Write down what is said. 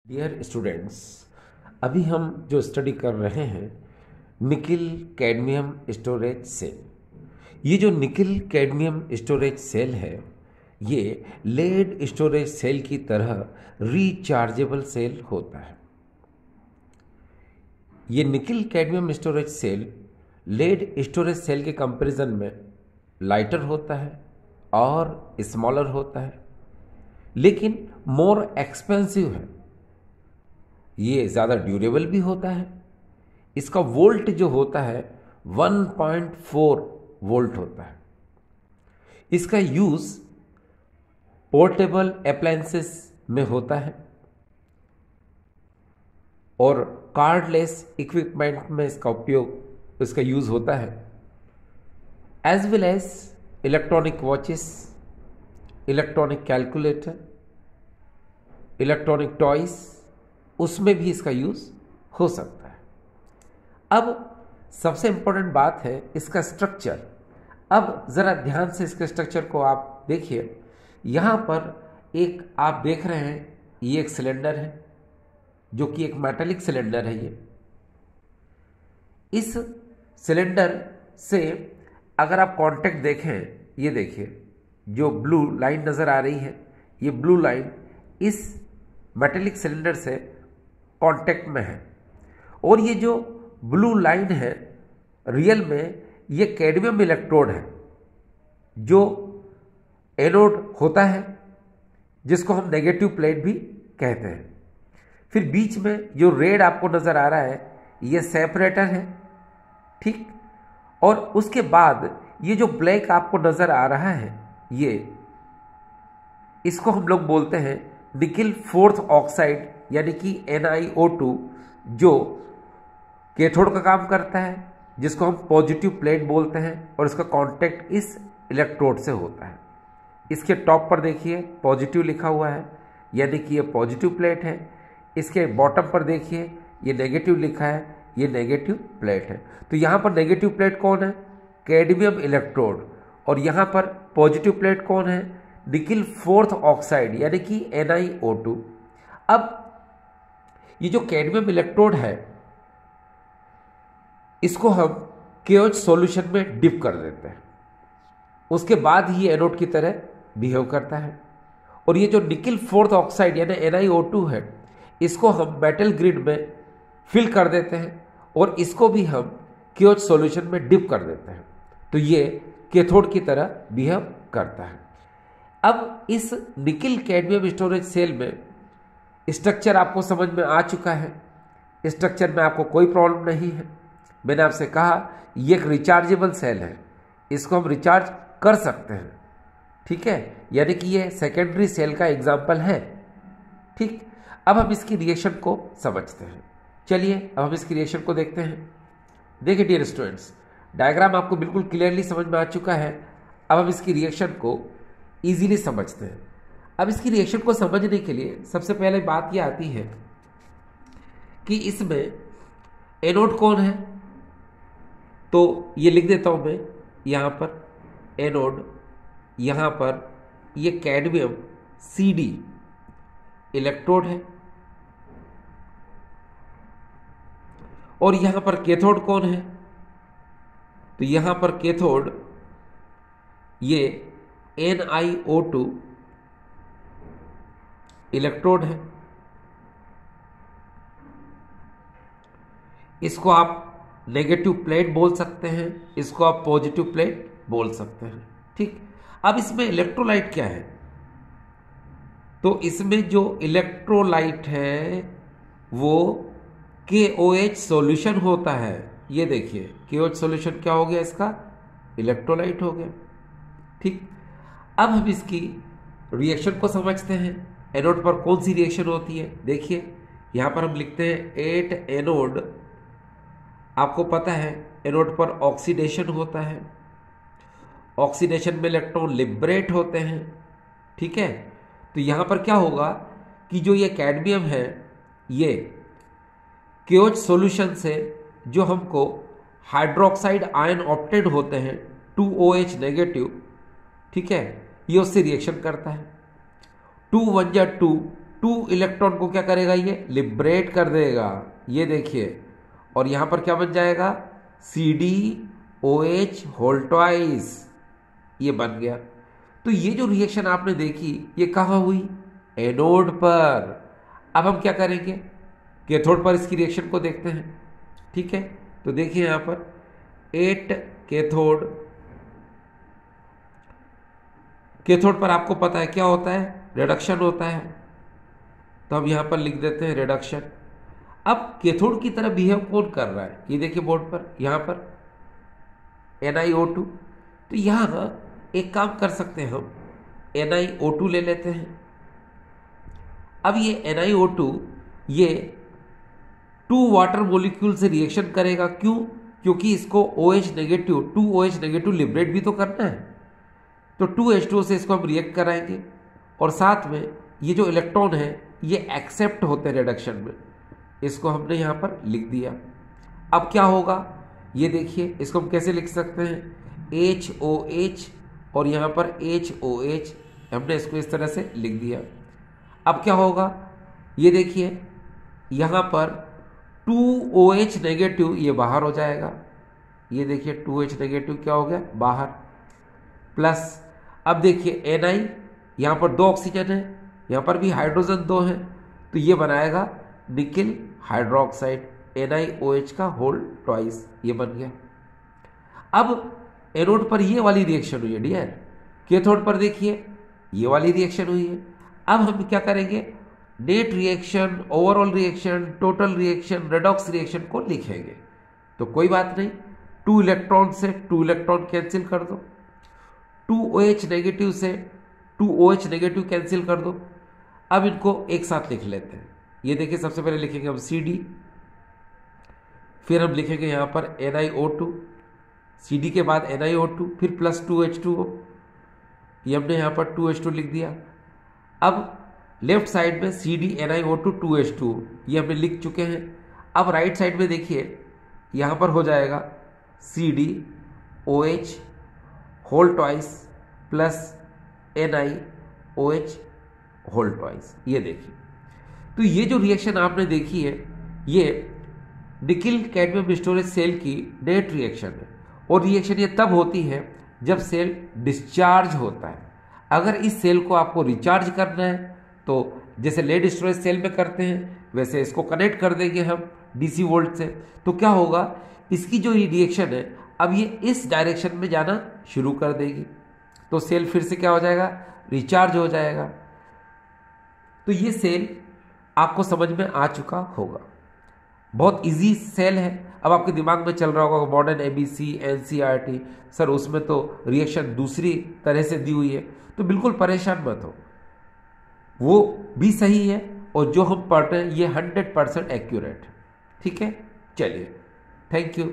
Dear students, अभी हम जो स्टडी कर रहे हैं निकिल कैडमियम स्टोरेज सेल। ये जो निकिल कैडमियम स्टोरेज सेल है ये लेड स्टोरेज सेल की तरह रिचार्जेबल सेल होता है। ये nickel cadmium storage cell lead storage cell के कंपैरिजन में लाइटर होता है और स्मॉलर होता है, लेकिन मोर एक्सपेंसिव है। ये ज़्यादा ड्यूरेबल भी होता है। इसका वोल्ट जो होता है 1.4 वोल्ट होता है। इसका यूज़ पोर्टेबल अप्लायंसेस में होता है और कार्डलेस इक्विपमेंट में इसका यूज़ होता है, as well as electronic watches, electronic calculator, electronic toys, उसमें भी इसका यूज़ हो सकता है। अब सबसे इंपॉर्टेंट बात है इसका स्ट्रक्चर। अब ज़रा ध्यान से इसके स्ट्रक्चर को आप देखिए। यहाँ पर एक आप देख रहे हैं, ये एक सिलेंडर है जो कि एक मेटालिक सिलेंडर है। इस सिलेंडर से अगर आप कांटेक्ट देखें, ये देखिए जो ब्लू लाइन नज़र आ रही है, ये ब्लू लाइन इस मेटालिक सिलेंडर से कांटेक्ट में है और ये जो ब्लू लाइन है रियल में ये कैडमियम इलेक्ट्रोड है जो एनोड होता है, जिसको हम नेगेटिव प्लेट भी कहते हैं। फिर बीच में जो रेड आपको नजर आ रहा है ये सेपरेटर है, ठीक। और उसके बाद ये जो ब्लैक आपको नजर आ रहा है ये इसको हम लोग बोलते हैं निकिल फोर्थ ऑक्साइड यानी कि NiO2, जो कैथोड का काम करता है, जिसको हम पॉजिटिव प्लेट बोलते हैं और इसका कांटेक्ट इस इलेक्ट्रोड से होता है। इसके टॉप पर देखिए पॉजिटिव लिखा हुआ है यानी कि ये पॉजिटिव प्लेट है। इसके बॉटम पर देखिए ये नेगेटिव लिखा है, ये नेगेटिव प्लेट है। तो यहाँ पर नेगेटिव प्लेट कौन है? Cadmium electrode. और यहाँ पर पॉजिटिव प्लेट कौन है? निकिल फोर्थ ऑक्साइड यानी कि NiO2। अब ये जो कैडमियम इलेक्ट्रोड है इसको हम KOH सॉल्यूशन में डिप कर देते हैं, उसके बाद ही एनोड की तरह बिहेव करता है। और ये जो निकिल फोर्थ ऑक्साइड यानी NiO2 है इसको हम मेटल ग्रिड में फिल कर देते हैं और इसको भी हम KOH सॉल्यूशन में डिप कर देते हैं, तो ये कैथोड की तरह बिहेव करता है। अब इस निकिल कैडमियम स्टोरेज सेल में स्ट्रक्चर आपको समझ में आ चुका है। स्ट्रक्चर में आपको कोई प्रॉब्लम नहीं है। मैंने आपसे कहा ये एक रिचार्जेबल सेल है, इसको हम रिचार्ज कर सकते हैं, ठीक है, यानी कि ये सेकेंडरी सेल का एग्जाम्पल है, ठीक। अब हम इसकी रिएक्शन को समझते हैं। चलिए अब हम इसकी रिएक्शन को देखते हैं। देखिए डियर स्टूडेंट्स, डायग्राम आपको बिल्कुल क्लियरली समझ में आ चुका है। अब हम इसकी रिएक्शन को ईजिली समझते हैं। अब इसकी रिएक्शन को समझने के लिए सबसे पहले बात यह आती है कि इसमें एनोड कौन है, तो ये लिख देता हूं मैं यहाँ पर एनोड, यहाँ पर ये कैडमियम CD इलेक्ट्रोड है और यहाँ पर कैथोड कौन है, तो यहाँ पर कैथोड ये NiO2 इलेक्ट्रोड है। इसको आप नेगेटिव प्लेट बोल सकते हैं, इसको आप पॉजिटिव प्लेट बोल सकते हैं, ठीक। अब इसमें इलेक्ट्रोलाइट क्या है, तो इसमें जो इलेक्ट्रोलाइट है वो KOH सॉल्यूशन होता है। ये देखिए KOH सॉल्यूशन क्या हो गया, इसका इलेक्ट्रोलाइट हो गया, ठीक। अब हम इसकी रिएक्शन को समझते हैं। एनोड पर कौन सी रिएक्शन होती है, देखिए यहाँ पर हम लिखते हैं 8 एनोड। आपको पता है एनोड पर ऑक्सीडेशन होता है, ऑक्सीडेशन में इलेक्ट्रॉन लिबरेट होते हैं, ठीक है। तो यहाँ पर क्या होगा कि जो ये कैडमियम है ये KOH सॉल्यूशन से जो हमको हाइड्रोक्साइड आयन ऑप्टेड होते हैं 2OH नेगेटिव, ठीक है, ये उससे रिएक्शन करता है। 2 1 जा 2, 2 इलेक्ट्रॉन को क्या करेगा, ये लिबरेट कर देगा, ये देखिए, और यहां पर क्या बन जाएगा, CdOH होल ट्वाइस, ये बन गया। तो ये जो रिएक्शन आपने देखी ये कहाँ हुई, एनोड पर। अब हम क्या करेंगे, कैथोड पर इसकी रिएक्शन को देखते हैं, ठीक है। तो देखिए यहां पर 8 कैथोड पर आपको पता है क्या होता है, रिडक्शन होता है, तो हम यहां पर लिख देते हैं रिडक्शन। अब कैथोड की तरह बिहेव कौन कर रहा है, ये देखिए बोर्ड पर, यहां पर NiO2। तो यहां एक काम कर सकते हैं, हम NiO2 ले लेते हैं। अब ये NiO2 ये 2 वाटर मॉलिक्यूल से रिएक्शन करेगा, क्यों, क्योंकि इसको OH negative 2OH negative liberate भी तो करना है, तो 2H2O से इसको हम रिएक्ट कराएंगे, और साथ में ये जो इलेक्ट्रॉन है ये एक्सेप्ट होते हैं रिडक्शन में, इसको हमने यहां पर लिख दिया। अब क्या होगा, ये देखिए, इसको हम कैसे लिख सकते हैं, HOH और यहां पर HOH, हमने इसको इस तरह से लिख दिया। अब क्या होगा, ये देखिए, यहां पर 2OH नेगेटिव ये बाहर हो जाएगा, ये देखिए 2H नेगेटिव क्या हो गया, बाहर, प्लस अब देखिए Ni, यहां पर 2 ऑक्सीजन है, यहां पर भी हाइड्रोजन 2 है, तो ये बनाएगा निकिल हाइड्रोक्साइड, NiOH का होल ट्वाइस, ये बन गया। अब एनोड पर ये वाली रिएक्शन हुई है डियर, कैथोड पर देखिए ये वाली रिएक्शन हुई है। अब हम क्या करेंगे, net reaction, overall reaction, total reaction, redox reaction को लिखेंगे। तो कोई बात नहीं, 2 इलेक्ट्रॉन से 2 इलेक्ट्रॉन कैंसिल कर दो, 2OH नेगेटिव से 2OH नेगेटिव कैंसिल कर दो। अब इनको एक साथ लिख लेते हैं, ये देखिए, सबसे पहले लिखेंगे हम CD, फिर हम लिखेंगे यहां पर NiO2, CD के बाद NiO2, फिर प्लस 2H2O, ये हमने यहां पर 2H2 लिख दिया। अब लेफ्ट साइड में CD NiO2 2H2, ये हमने लिख चुके हैं। अब राइट साइड में देखिए, यहां पर हो जाएगा CdOH whole twice plus NiOH whole twice, ये देखिए। तो ये जो रिएक्शन आपने देखी है ये निकिल कैडमियम स्टोरेज सेल की नेट रिएक्शन है, और रिएक्शन ये तब होती है जब सेल डिस्चार्ज होता है। अगर इस सेल को आपको रिचार्ज करना है तो जैसे लेड स्टोरेज सेल में करते हैं वैसे इसको कनेक्ट कर देंगे हम DC वोल्ट से, तो क्या होगा, इसकी जो रिएक्शन है अब ये इस डायरेक्शन में जाना शुरू कर देगी, तो सेल फिर से क्या हो जाएगा, रिचार्ज हो जाएगा। तो ये सेल आपको समझ में आ चुका होगा, बहुत इजी सेल है। अब आपके दिमाग में चल रहा होगा मॉडर्न ABC NCERT सर उसमें तो रिएक्शन दूसरी तरह से दी हुई है, तो बिल्कुल परेशान मत हो, वो भी सही है और जो हम पढ़ रहे हैं ये 100% एक्यूरेट है, ठीक है। चलिए, थैंक यू।